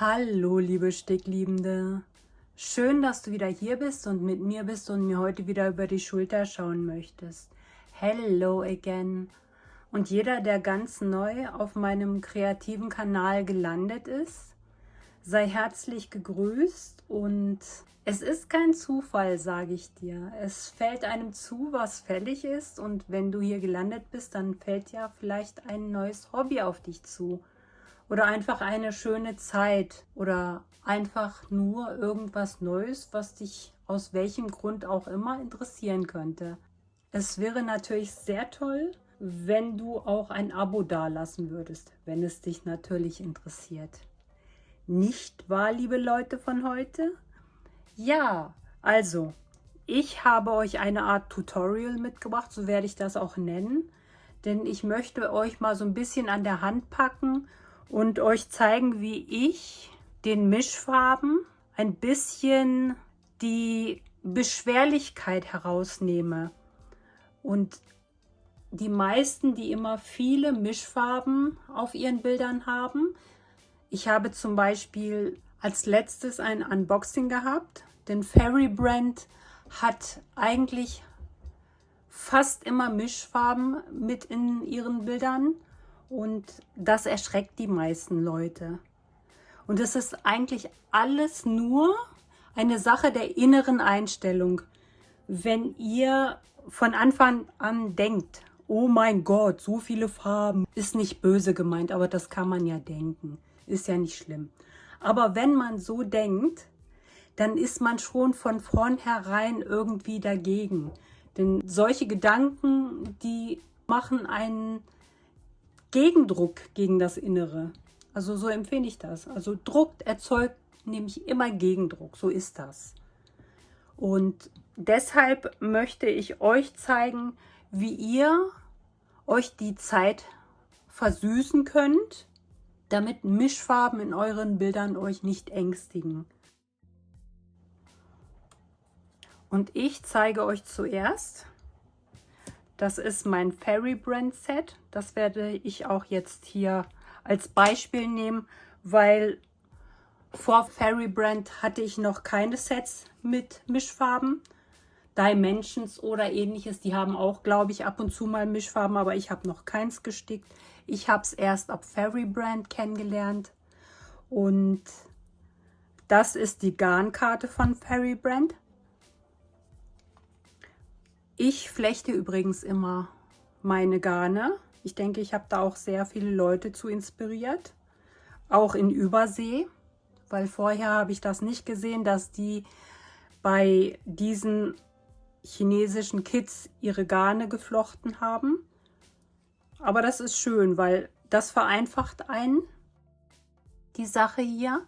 Hallo, liebe Stickliebende. Schön, dass du wieder hier bist und mit mir bist und mir heute wieder über die Schulter schauen möchtest. Hello again. Und jeder, der ganz neu auf meinem kreativen Kanal gelandet ist, sei herzlich gegrüßt. Und es ist kein Zufall, sage ich dir. Es fällt einem zu, was fällig ist. Und wenn du hier gelandet bist, dann fällt ja vielleicht ein neues Hobby auf dich zu. Oder einfach eine schöne Zeit oder einfach nur irgendwas Neues, was dich aus welchem Grund auch immer interessieren könnte. Es wäre natürlich sehr toll, wenn du auch ein Abo dalassen würdest, wenn es dich natürlich interessiert. Nicht wahr, liebe Leute von heute? Ja, also, ich habe euch eine Art Tutorial mitgebracht, so werde ich das auch nennen, denn ich möchte euch mal so ein bisschen an der Hand packen und euch zeigen, wie ich den Mischfarben ein bisschen die Beschwerlichkeit herausnehme. Und die meisten, die immer viele Mischfarben auf ihren Bildern haben, ich habe zum Beispiel als letztes ein Unboxing gehabt, denn Fairy Brand hat eigentlich fast immer Mischfarben mit in ihren Bildern. Und das erschreckt die meisten Leute. Und es ist eigentlich alles nur eine Sache der inneren Einstellung. Wenn ihr von Anfang an denkt, oh mein Gott, so viele Farben, ist nicht böse gemeint, aber das kann man ja denken. Ist ja nicht schlimm. Aber wenn man so denkt, dann ist man schon von vornherein irgendwie dagegen. Denn solche Gedanken, die machen einen Gegendruck gegen das Innere. Also so empfinde ich das. Also Druck erzeugt nämlich immer Gegendruck. So ist das. Und deshalb möchte ich euch zeigen, wie ihr euch die Zeit versüßen könnt, damit Mischfarben in euren Bildern euch nicht ängstigen. Und ich zeige euch zuerst, das ist mein Fairy Brand Set. Das werde ich auch jetzt hier als Beispiel nehmen, weil vor Fairy Brand hatte ich noch keine Sets mit Mischfarben. Dimensions oder ähnliches, die haben auch, glaube ich, ab und zu mal Mischfarben, aber ich habe noch keins gestickt. Ich habe es erst ab Fairy Brand kennengelernt. Und das ist die Garnkarte von Fairy Brand. Ich flechte übrigens immer meine Garne. Ich denke, ich habe da auch sehr viele Leute zu inspiriert. Auch in Übersee, weil vorher habe ich das nicht gesehen, dass die bei diesen chinesischen Kids ihre Garne geflochten haben. Aber das ist schön, weil das vereinfacht einen, die Sache hier.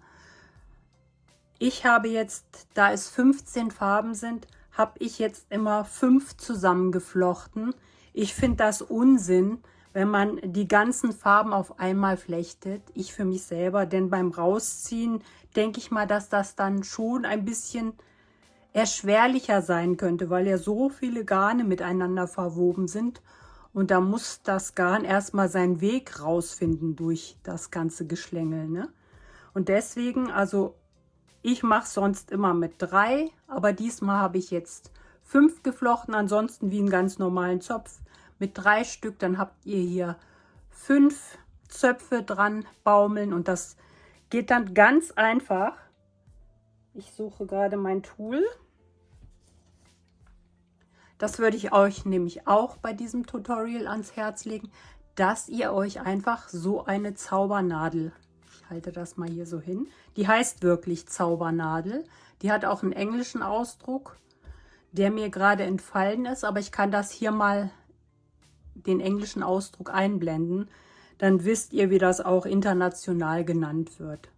Ich habe jetzt, da es 15 Farben sind, habe ich jetzt immer 5 zusammengeflochten. Ich finde das Unsinn, wenn man die ganzen Farben auf einmal flechtet. Ich für mich selber, denn beim Rausziehen denke ich mal, dass das dann schon ein bisschen erschwerlicher sein könnte, weil ja so viele Garne miteinander verwoben sind. Und da muss das Garn erstmal seinen Weg rausfinden durch das ganze Geschlängel, ne? Und deswegen, also ich mache sonst immer mit 3, aber diesmal habe ich jetzt 5 geflochten, ansonsten wie einen ganz normalen Zopf mit 3 Stück. Dann habt ihr hier 5 Zöpfe dran baumeln und das geht dann ganz einfach. Ich suche gerade mein Tool. Das würde ich euch nämlich auch bei diesem Tutorial ans Herz legen, dass ihr euch einfach so eine Zaubernadel, ich halte das mal hier so hin, die heißt wirklich Zaubernadel. Die hat auch einen englischen Ausdruck, der mir gerade entfallen ist, aber ich kann das hier mal den englischen Ausdruck einblenden. Dann wisst ihr, wie das auch international genannt wird.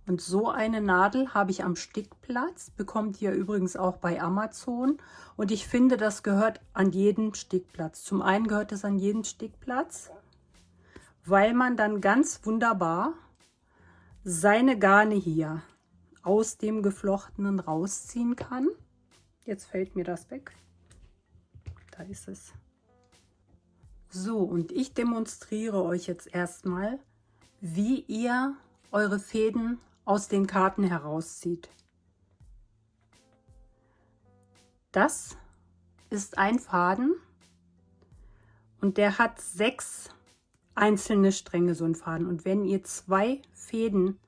Und so eine Nadel habe ich am Stickplatz, bekommt ihr übrigens auch bei Amazon. Und ich finde, das gehört an jeden Stickplatz. Zum einen gehört es an jeden Stickplatz, weil man dann ganz wunderbar seine Garne hier aus dem Geflochtenen rausziehen kann. Jetzt fällt mir das weg. Da ist es. So, und ich demonstriere euch jetzt erstmal, wie ihr eure Fäden aus den Karten herauszieht. Das ist ein Faden und der hat 6 einzelne Stränge, so ein Faden. Und wenn ihr 2 Fäden,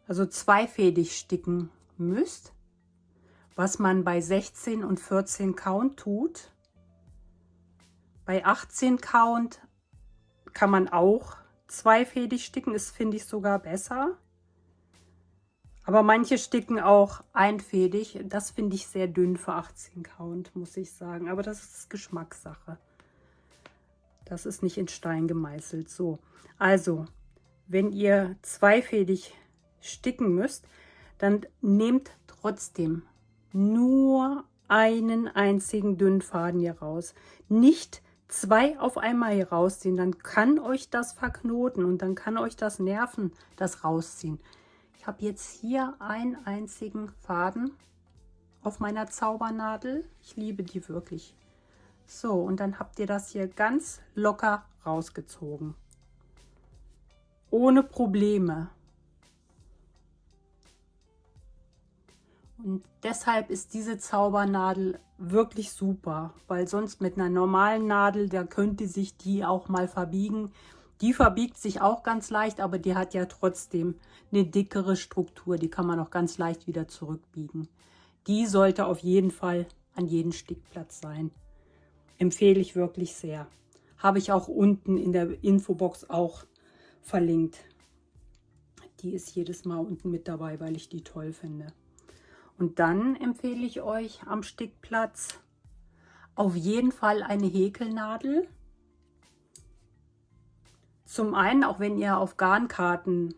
also zweifädig sticken müsst, was man bei 16 und 14 Count tut, bei 18 Count kann man auch zweifädig sticken, das finde ich sogar besser. Aber manche sticken auch einfädig. Das finde ich sehr dünn für 18 Count, muss ich sagen. Aber das ist Geschmackssache. Das ist nicht in Stein gemeißelt. So, also, wenn ihr zweifädig sticken müsst, dann nehmt trotzdem nur einen einzigen dünnen Faden hier raus. Nicht 2 auf einmal hier rausziehen, dann kann euch das verknoten und dann kann euch das nerven, das rausziehen. Ich habe jetzt hier einen einzigen Faden auf meiner Zaubernadel. Ich liebe die wirklich. So, und dann habt ihr das hier ganz locker rausgezogen. Ohne Probleme. Und deshalb ist diese Zaubernadel wirklich super, weil sonst mit einer normalen Nadel, da könnte sich die auch mal verbiegen. Die verbiegt sich auch ganz leicht, aber die hat ja trotzdem eine dickere Struktur. Die kann man auch ganz leicht wieder zurückbiegen. Die sollte auf jeden Fall an jedem Stickplatz sein. Empfehle ich wirklich sehr. Habe ich auch unten in der Infobox auch verlinkt. Die ist jedes Mal unten mit dabei, weil ich die toll finde. Und dann empfehle ich euch am Stickplatz auf jeden Fall eine Häkelnadel. Zum einen, auch wenn ihr auf Garnkarten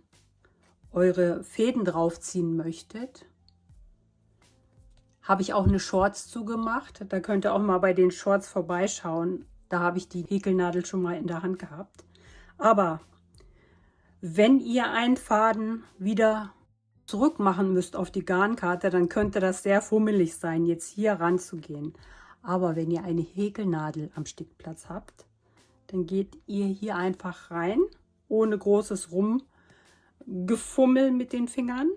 eure Fäden draufziehen möchtet, habe ich auch eine Shorts zugemacht. Da könnt ihr auch mal bei den Shorts vorbeischauen. Da habe ich die Häkelnadel schon mal in der Hand gehabt. Aber wenn ihr einen Faden wieder zurück machen müsst auf die Garnkarte, dann könnte das sehr fummelig sein, jetzt hier ranzugehen. Aber wenn ihr eine Häkelnadel am Stickplatz habt, dann geht ihr hier einfach rein, ohne großes Rumgefummel mit den Fingern.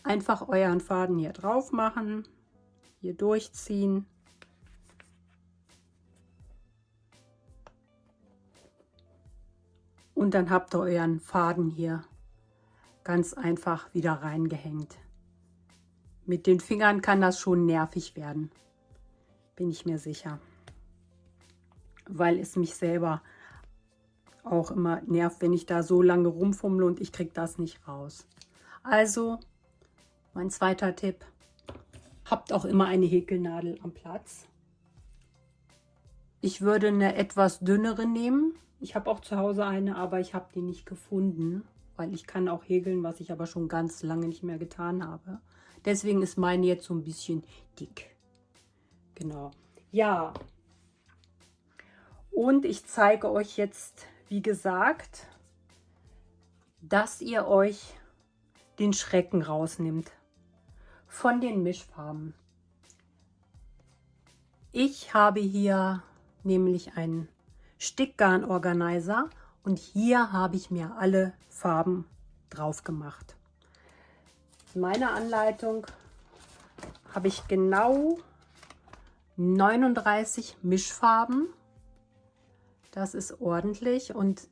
Einfach euren Faden hier drauf machen, hier durchziehen. Und dann habt ihr euren Faden hier ganz einfach wieder reingehängt. Mit den Fingern kann das schon nervig werden, bin ich mir sicher. Weil es mich selber auch immer nervt, wenn ich da so lange rumfummle und ich kriege das nicht raus. Also, mein zweiter Tipp, habt auch immer eine Häkelnadel am Platz. Ich würde eine etwas dünnere nehmen. Ich habe auch zu Hause eine, aber ich habe die nicht gefunden, weil ich kann auch häkeln, was ich aber schon ganz lange nicht mehr getan habe. Deswegen ist meine jetzt so ein bisschen dick. Genau. Ja. Und ich zeige euch jetzt, wie gesagt, dass ihr euch den Schrecken rausnimmt von den Mischfarben. Ich habe hier nämlich einen Stickgarn-Organizer und hier habe ich mir alle Farben drauf gemacht. In meiner Anleitung habe ich genau 39 Mischfarben. Das ist ordentlich und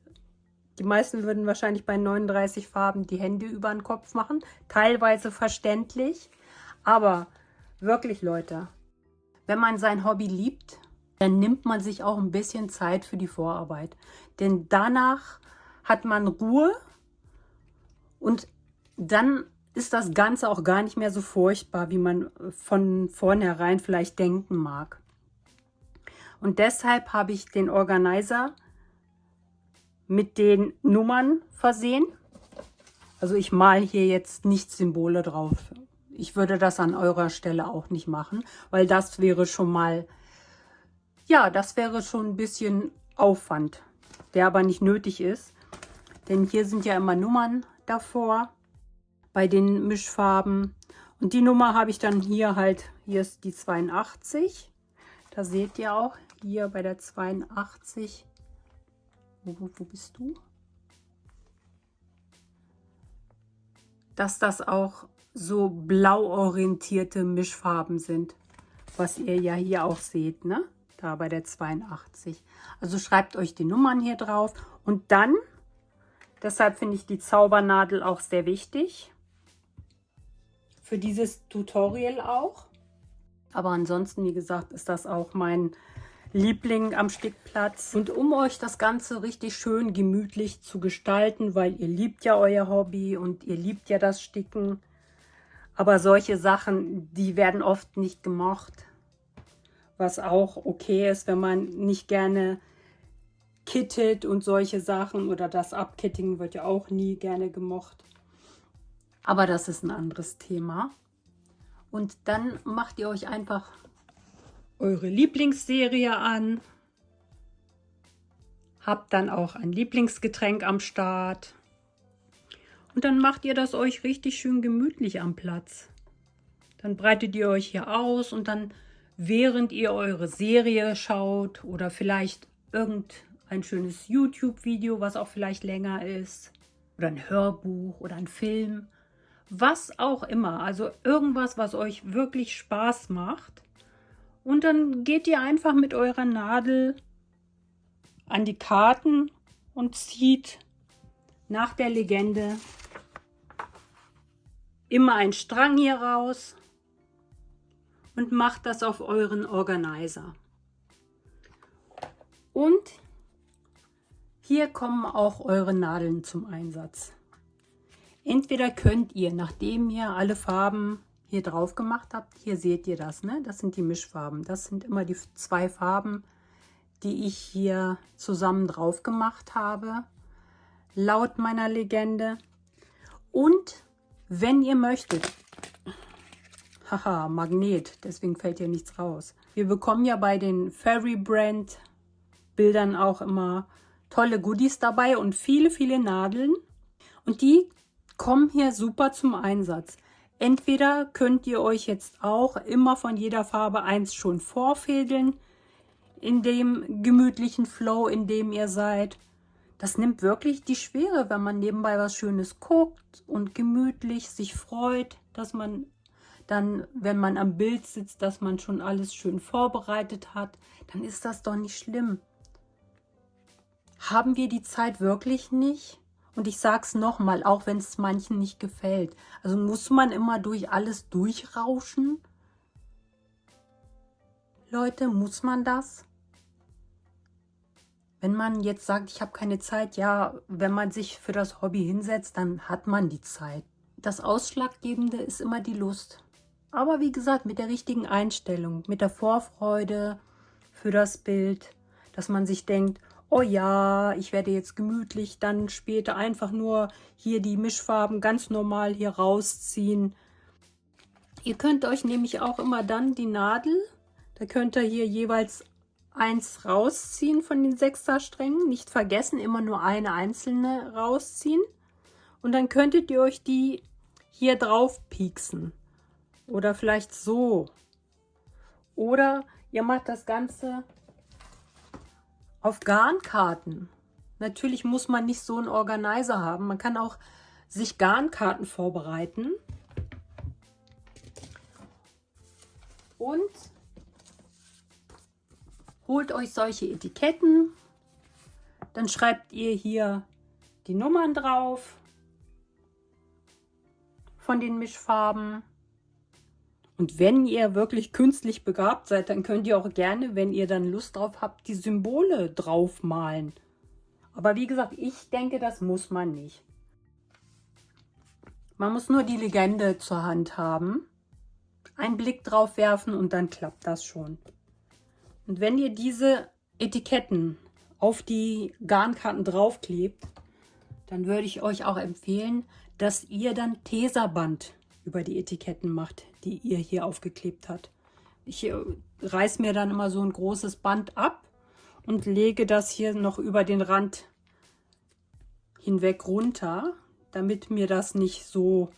die meisten würden wahrscheinlich bei 39 Farben die Hände über den Kopf machen. Teilweise verständlich, aber wirklich, Leute, wenn man sein Hobby liebt, dann nimmt man sich auch ein bisschen Zeit für die Vorarbeit. Denn danach hat man Ruhe und dann ist das Ganze auch gar nicht mehr so furchtbar, wie man von vornherein vielleicht denken mag. Und deshalb habe ich den Organizer mit den Nummern versehen. Also ich male hier jetzt nicht Symbole drauf. Ich würde das an eurer Stelle auch nicht machen, weil das wäre schon mal, ja, das wäre schon ein bisschen Aufwand, der aber nicht nötig ist. Denn hier sind ja immer Nummern davor bei den Mischfarben. Und die Nummer habe ich dann hier halt, hier ist die 82. Da seht ihr auch, hier bei der 82. Wo bist du? Dass das auch so blau orientierte Mischfarben sind, was ihr ja hier auch seht, ne? Da bei der 82. Also schreibt euch die Nummern hier drauf und dann, deshalb finde ich die Zaubernadel auch sehr wichtig, für dieses Tutorial auch. Aber ansonsten, wie gesagt, ist das auch mein Liebling am Stickplatz. Und um euch das Ganze richtig schön gemütlich zu gestalten, weil ihr liebt ja euer Hobby und ihr liebt ja das Sticken. Aber solche Sachen, die werden oft nicht gemocht. Was auch okay ist, wenn man nicht gerne kittet und solche Sachen. Oder das Abkitting wird ja auch nie gerne gemocht. Aber das ist ein anderes Thema. Und dann macht ihr euch einfach eure Lieblingsserie an. Habt dann auch ein Lieblingsgetränk am Start. Und dann macht ihr das euch richtig schön gemütlich am Platz. Dann breitet ihr euch hier aus und dann, während ihr eure Serie schaut oder vielleicht irgendein schönes YouTube-Video, was auch vielleicht länger ist, oder ein Hörbuch oder ein Film, was auch immer, also irgendwas, was euch wirklich Spaß macht. Und dann geht ihr einfach mit eurer Nadel an die Karten und zieht nach der Legende immer einen Strang hier raus und macht das auf euren Organizer. Und hier kommen auch eure Nadeln zum Einsatz. Entweder könnt ihr, nachdem ihr alle Farben hier drauf gemacht habt, hier seht ihr das, ne? Das sind die Mischfarben. Das sind immer die 2 Farben, die ich hier zusammen drauf gemacht habe, laut meiner Legende. Und wenn ihr möchtet, haha, Magnet, deswegen fällt hier nichts raus. Wir bekommen ja bei den Fairy Brand Bildern auch immer tolle Goodies dabei und viele, viele Nadeln. Und die kommen hier super zum Einsatz. Entweder könnt ihr euch jetzt auch immer von jeder Farbe eins schon vorfädeln, in dem gemütlichen Flow, in dem ihr seid. Das nimmt wirklich die Schwere, wenn man nebenbei was Schönes guckt und gemütlich sich freut, dass man dann, wenn man am Bild sitzt, dass man schon alles schön vorbereitet hat. Dann ist das doch nicht schlimm. Haben wir die Zeit wirklich nicht? Und ich sage es nochmal, auch wenn es manchen nicht gefällt. Also muss man immer durch alles durchrauschen? Leute, muss man das? Wenn man jetzt sagt, ich habe keine Zeit, ja, wenn man sich für das Hobby hinsetzt, dann hat man die Zeit. Das Ausschlaggebende ist immer die Lust. Aber wie gesagt, mit der richtigen Einstellung, mit der Vorfreude für das Bild, dass man sich denkt, oh ja, ich werde jetzt gemütlich dann später einfach nur hier die Mischfarben ganz normal hier rausziehen. Ihr könnt euch nämlich auch immer dann die Nadel, da könnt ihr hier jeweils eins rausziehen von den 6er Strängen. Nicht vergessen, immer nur eine einzelne rausziehen. Und dann könntet ihr euch die hier drauf pieksen. Oder vielleicht so. Oder ihr macht das Ganze auf Garnkarten. Natürlich muss man nicht so einen Organizer haben. Man kann auch sich Garnkarten vorbereiten. Und holt euch solche Etiketten. Dann schreibt ihr hier die Nummern drauf von den Mischfarben. Und wenn ihr wirklich künstlich begabt seid, dann könnt ihr auch gerne, wenn ihr dann Lust drauf habt, die Symbole drauf malen. Aber wie gesagt, ich denke, das muss man nicht. Man muss nur die Legende zur Hand haben, einen Blick drauf werfen und dann klappt das schon. Und wenn ihr diese Etiketten auf die Garnkarten draufklebt, dann würde ich euch auch empfehlen, dass ihr dann Tesaband über die Etiketten macht, die ihr hier aufgeklebt habt. Ich reiße mir dann immer so ein großes Band ab und lege das hier noch über den Rand hinweg runter, damit mir das nicht so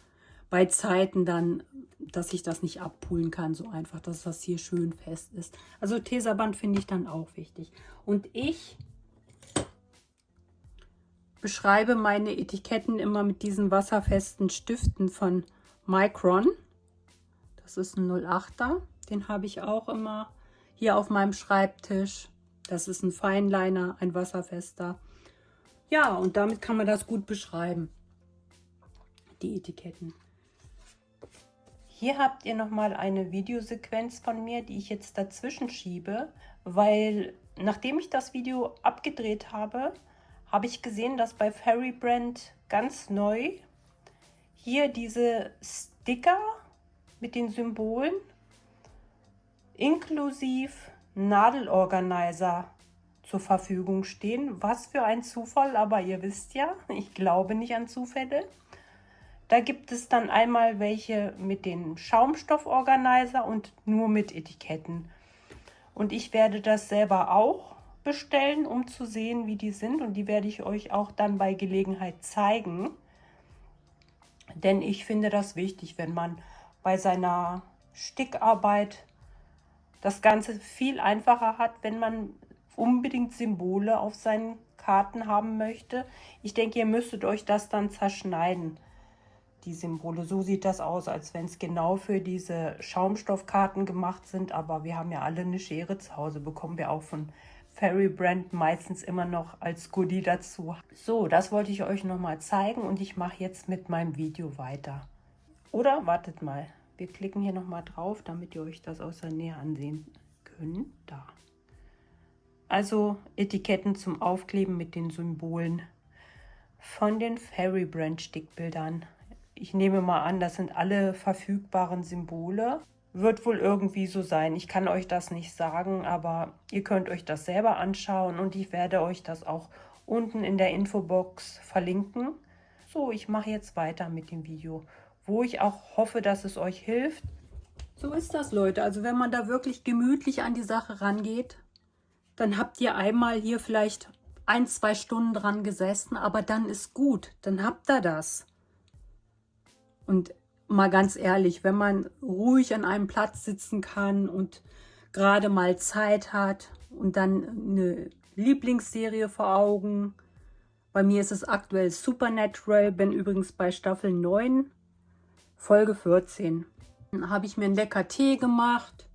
bei Zeiten dann, dass ich das nicht abpulen kann, so einfach, dass das hier schön fest ist. Also Tesaband finde ich dann auch wichtig. Und ich beschreibe meine Etiketten immer mit diesen wasserfesten Stiften von Micron. Das ist ein 08er. Den habe ich auch immer hier auf meinem Schreibtisch. Das ist ein Fineliner, ein wasserfester. Ja, und damit kann man das gut beschreiben, die Etiketten. Hier habt ihr nochmal eine Videosequenz von mir, die ich jetzt dazwischen schiebe, weil nachdem ich das Video abgedreht habe, habe ich gesehen, dass bei Fairy Brand ganz neu hier diese Sticker mit den Symbolen inklusive Nadelorganizer zur Verfügung stehen. Was für ein Zufall, aber ihr wisst ja, ich glaube nicht an Zufälle. Da gibt es dann einmal welche mit den Schaumstofforganizer und nur mit Etiketten. Und ich werde das selber auch bestellen, um zu sehen, wie die sind. Und die werde ich euch auch dann bei Gelegenheit zeigen. Denn ich finde das wichtig, wenn man bei seiner Stickarbeit das Ganze viel einfacher hat, wenn man unbedingt Symbole auf seinen Karten haben möchte. Ich denke, ihr müsstet euch das dann zerschneiden, die Symbole. So sieht das aus, als wenn es genau für diese Schaumstoffkarten gemacht sind. Aber wir haben ja alle eine Schere zu Hause, bekommen wir auch von Fairy Brand meistens immer noch als Goodie dazu. So, das wollte ich euch noch mal zeigen und ich mache jetzt mit meinem Video weiter. Oder wartet mal, wir klicken hier noch mal drauf, damit ihr euch das aus der Nähe ansehen könnt. Da. Also Etiketten zum Aufkleben mit den Symbolen von den Fairy Brand Stickbildern. Ich nehme mal an, das sind alle verfügbaren Symbole. Wird wohl irgendwie so sein. Ich kann euch das nicht sagen, aber ihr könnt euch das selber anschauen und ich werde euch das auch unten in der Infobox verlinken. So, ich mache jetzt weiter mit dem Video, wo ich auch hoffe, dass es euch hilft. So ist das, Leute. Also wenn man da wirklich gemütlich an die Sache rangeht, dann habt ihr einmal hier vielleicht 1-2 Stunden dran gesessen, aber dann ist gut. Dann habt ihr das. Und mal ganz ehrlich, wenn man ruhig an einem Platz sitzen kann und gerade mal Zeit hat und dann eine Lieblingsserie vor Augen. Bei mir ist es aktuell Supernatural, bin übrigens bei Staffel 9, Folge 14. Dann habe ich mir einen lecker Tee gemacht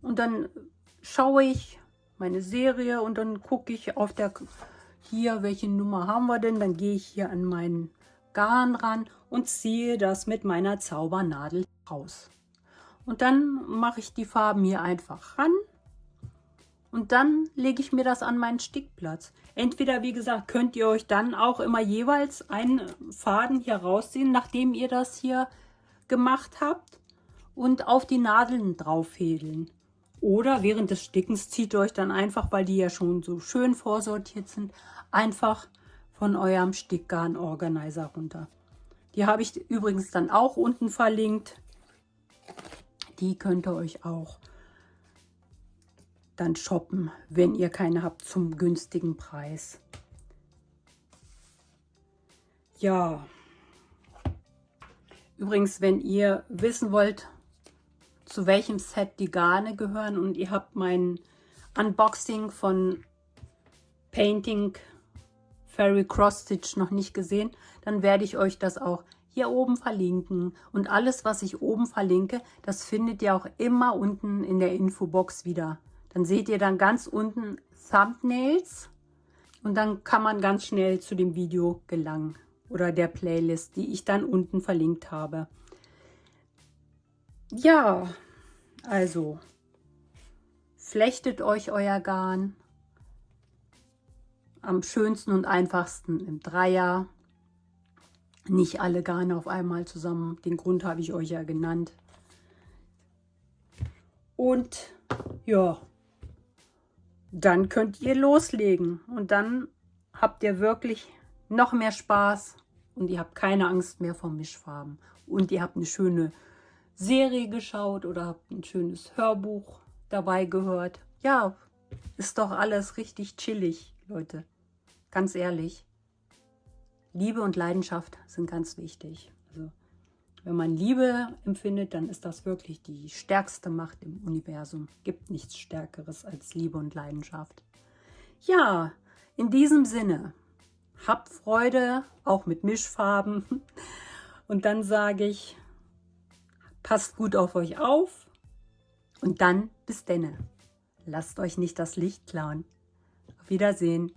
und dann schaue ich meine Serie und dann gucke ich auf der hier, welche Nummer haben wir denn? Dann gehe ich hier an meinen Garn ran und ziehe das mit meiner Zaubernadel raus. Und dann mache ich die Farben hier einfach ran und dann lege ich mir das an meinen Stickplatz. Entweder, wie gesagt, könnt ihr euch dann auch immer jeweils einen Faden hier rausziehen, nachdem ihr das hier gemacht habt und auf die Nadeln draufhädeln. Oder während des Stickens zieht ihr euch dann einfach, weil die ja schon so schön vorsortiert sind, einfach von eurem Stickgarn-Organizer runter. Die habe ich übrigens dann auch unten verlinkt. Die könnt ihr euch auch dann shoppen, wenn ihr keine habt zum günstigen Preis. Ja, übrigens, wenn ihr wissen wollt, zu welchem Set die Garne gehören und ihr habt mein Unboxing von Painting Fairy Cross Stitch noch nicht gesehen, dann werde ich euch das auch hier oben verlinken. Und alles, was ich oben verlinke, das findet ihr auch immer unten in der Infobox wieder. Dann seht ihr dann ganz unten Thumbnails und dann kann man ganz schnell zu dem Video gelangen oder der Playlist, die ich dann unten verlinkt habe. Ja, also flechtet euch euer Garn. Am schönsten und einfachsten im Dreier. Nicht alle Garne auf einmal zusammen. Den Grund habe ich euch ja genannt. Und ja, dann könnt ihr loslegen. Und dann habt ihr wirklich noch mehr Spaß und ihr habt keine Angst mehr vor Mischfarben. Und ihr habt eine schöne Serie geschaut oder habt ein schönes Hörbuch dabei gehört. Ja, ist doch alles richtig chillig, Leute. Ganz ehrlich. Liebe und Leidenschaft sind ganz wichtig. Also, wenn man Liebe empfindet, dann ist das wirklich die stärkste Macht im Universum. Gibt nichts Stärkeres als Liebe und Leidenschaft. Ja, in diesem Sinne, habt Freude, auch mit Mischfarben. Und dann sage ich, passt gut auf euch auf. Und dann bis denne. Lasst euch nicht das Licht klauen. Auf Wiedersehen.